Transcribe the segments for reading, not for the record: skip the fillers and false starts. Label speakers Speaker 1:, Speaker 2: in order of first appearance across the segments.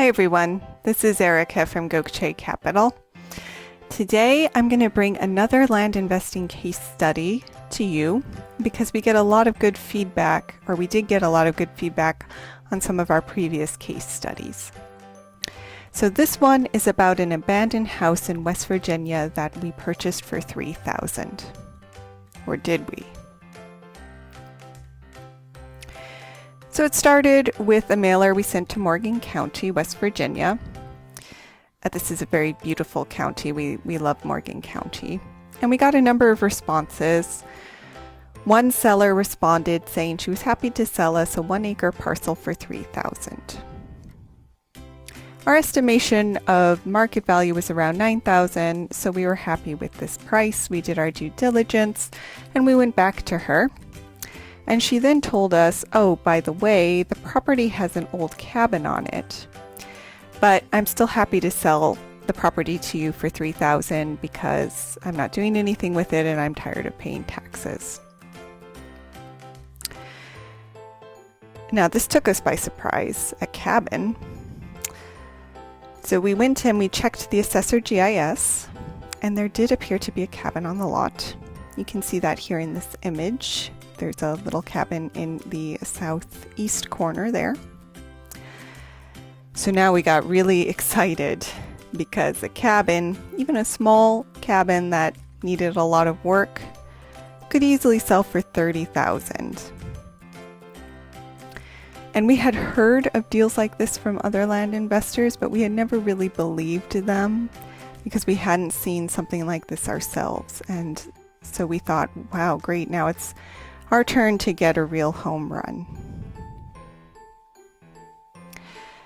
Speaker 1: Hi everyone, this is Erica from Gokce Capital. Today I'm going to bring another land investing case study to you because we get a lot of good feedback, or we did get a lot of good feedback on some of our previous case studies. So this one is about an abandoned house in West Virginia that we purchased for $3,000. Or did we? So it started with a mailer we sent to Morgan County, West Virginia. This is a very beautiful county. We love Morgan County. And we got a number of responses. One seller responded saying she was happy to sell us a 1-acre parcel for $3,000. Our estimation of market value was around $9,000, so we were happy with this price. We did our due diligence and we went back to her. And she then told us, oh, by the way, the property has an old cabin on it, but I'm still happy to sell the property to you for $3,000 because I'm not doing anything with it and I'm tired of paying taxes. Now, this took us by surprise, a cabin. So we went and we checked the assessor GIS, and there did appear to be a cabin on the lot. You can see that here in this image. There's a little cabin in the southeast corner there. So now we got really excited because a cabin, even a small cabin that needed a lot of work, could easily sell for $30,000. And we had heard of deals like this from other land investors, but we had never really believed them because we hadn't seen something like this ourselves. And so we thought, wow, great, now it's our turn to get a real home run.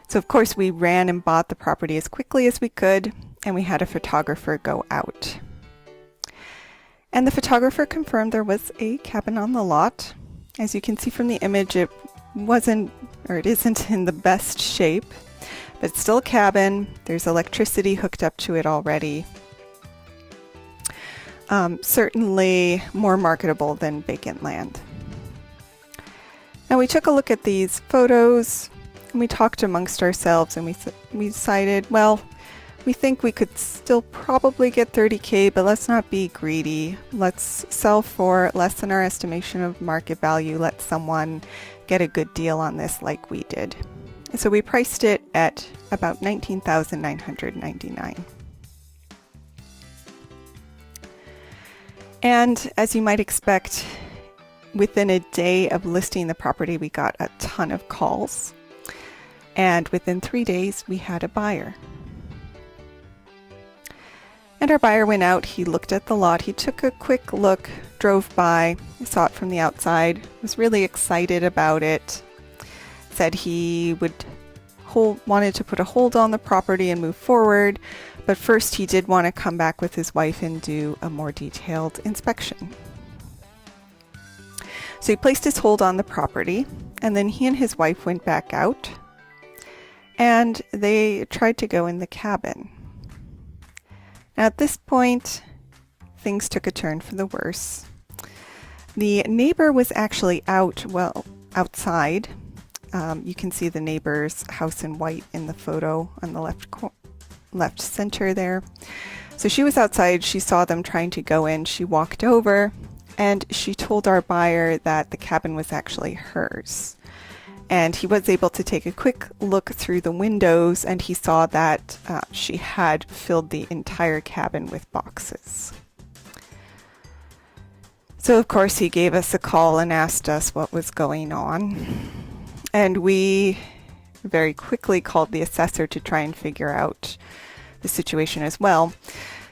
Speaker 1: So of course we ran and bought the property as quickly as we could, and we had a photographer go out. And the photographer confirmed there was a cabin on the lot. As you can see from the image, it isn't in the best shape, but it's still a cabin. There's electricity hooked up to it already. Certainly more marketable than vacant land. Now we took a look at these photos and we talked amongst ourselves, and we decided, well, we think we could still probably get $30,000, but let's not be greedy. Let's sell for less than our estimation of market value. Let someone get a good deal on this like we did. So we priced it at about $19,999. And as you might expect, within a day of listing the property, we got a ton of calls. And within 3 days, we had a buyer. And our buyer went out, he looked at the lot, he took a quick look, drove by, saw it from the outside, was really excited about it, said he wanted to put a hold on the property and move forward, but first he did want to come back with his wife and do a more detailed inspection. So he placed his hold on the property, and then he and his wife went back out and they tried to go in the cabin. Now at this point, things took a turn for the worse. The neighbor was actually outside. You can see the neighbor's house in white in the photo on the left center there. So she was outside, she saw them trying to go in, she walked over, and she told our buyer that the cabin was actually hers. And he was able to take a quick look through the windows, and he saw that she had filled the entire cabin with boxes. So of course he gave us a call and asked us what was going on. And we very quickly called the assessor to try and figure out the situation as well.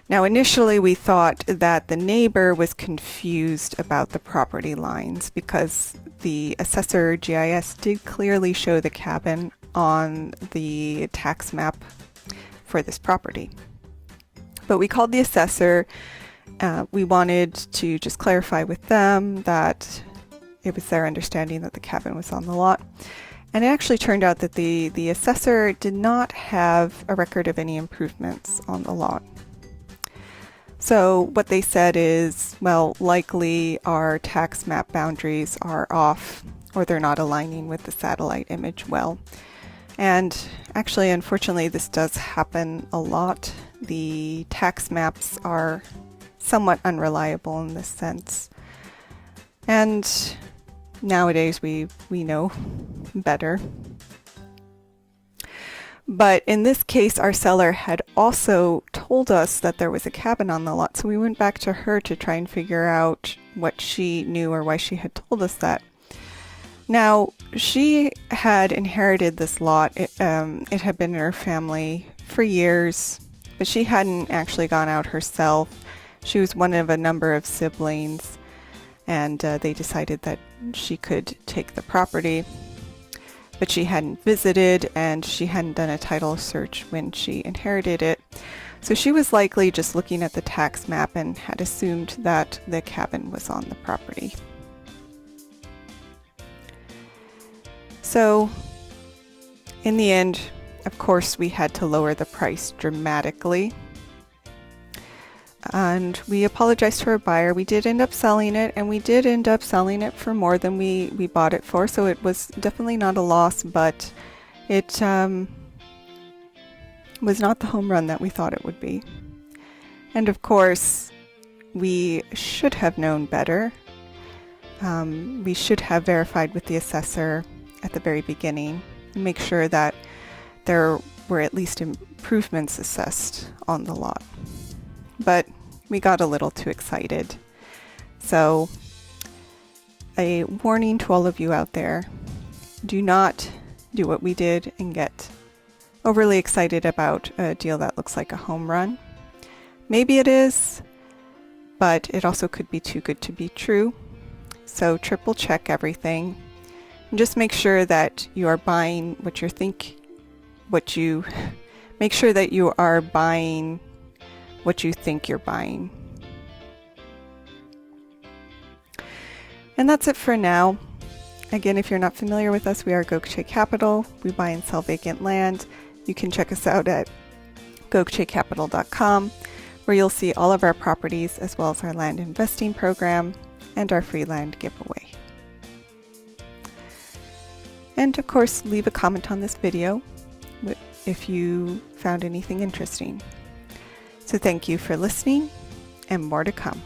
Speaker 1: Now initially we thought that the neighbor was confused about the property lines because the assessor GIS did clearly show the cabin on the tax map for this property. But we called the assessor. We wanted to just clarify with them that it was their understanding that the cabin was on the lot. And it actually turned out that the assessor did not have a record of any improvements on the lot. So what they said is, well, likely our tax map boundaries are off, or they're not aligning with the satellite image well. And actually, unfortunately, this does happen a lot. The tax maps are somewhat unreliable in this sense. And nowadays we know better. But in this case, our seller had also told us that there was a cabin on the lot, so we went back to her to try and figure out what she knew or why she had told us that. Now, she had inherited this lot. It had been in her family for years, but she hadn't actually gone out herself. She was one of a number of siblings, and they decided that she could take the property. But she hadn't visited, and she hadn't done a title search when she inherited it. So she was likely just looking at the tax map and had assumed that the cabin was on the property. So in the end, of course, we had to lower the price dramatically. And we apologized to our buyer. We did end up selling it, and we did end up selling it for more than we bought it for. So it was definitely not a loss, but it was not the home run that we thought it would be. And of course, we should have known better. We should have verified with the assessor at the very beginning and make sure that there were at least improvements assessed on the lot. But we got a little too excited. So a warning to all of you out there, do not do what we did and get overly excited about a deal that looks like a home run. Maybe it is, but it also could be too good to be true. So triple check everything and just make sure that you are buying make sure that you are buying what you think you're buying. And that's it for now. Again, if you're not familiar with us, we are Gokce Capital. We buy and sell vacant land. You can check us out at gokcecapital.com, where you'll see all of our properties as well as our land investing program and our free land giveaway. And of course, leave a comment on this video if you found anything interesting. So thank you for listening, and more to come.